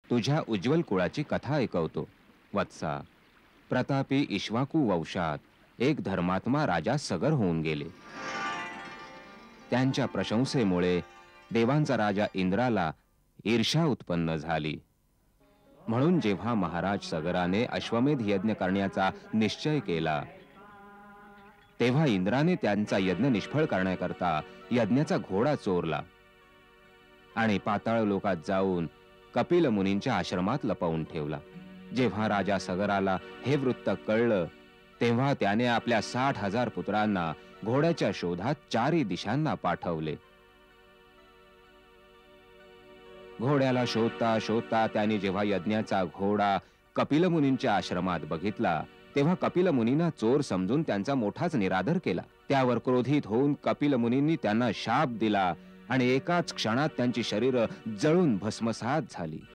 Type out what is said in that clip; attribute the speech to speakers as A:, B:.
A: तुझ्या उज्ज्वल कुळाची कथा ऐकवतो. वत्सा, प्रतापी इक्ष्वाकू वंशात एक धर्मात्मा राजा सगर होऊन गेले. त्यांच्या प्रशंसेमुळे देवांचा राजा इंद्राला ईर्ष्या उत्पन्न झाली. म्हणून जेव्हा महाराज सगराने अश्वमेध यज्ञ करण्याचा निश्चय केला, तेव्हा इंद्राने त्यांचा यज्ञ निष्फळ करण्याकरता यज्ञाचा घोडा चोरला आणि पाताळ लोकात जाऊन कपिल मुनींच्या आश्रमात लपवून ठेवला. जेव्हा राजा सगराला हे वृत्त कळलं, तेव्हा त्याने आपल्या 60,000 पुत्रांना घोड्याच्या शोधात चारी दिशांना पाठवले. घोड्याला शोधता शोधता त्याने जेव्हा यज्ञाचा घोडा कपिल मुनींच्या आश्रमात बघितला, तेव्हा कपिल मुनींना चोर समजून त्यांचा मोठाच निरादर केला. त्यावर क्रोधित होऊन कपिल मुनींनी त्यांना शाप दिला आणि एकाच क्षणात त्यांची शरीर जळून भस्मसात झाली.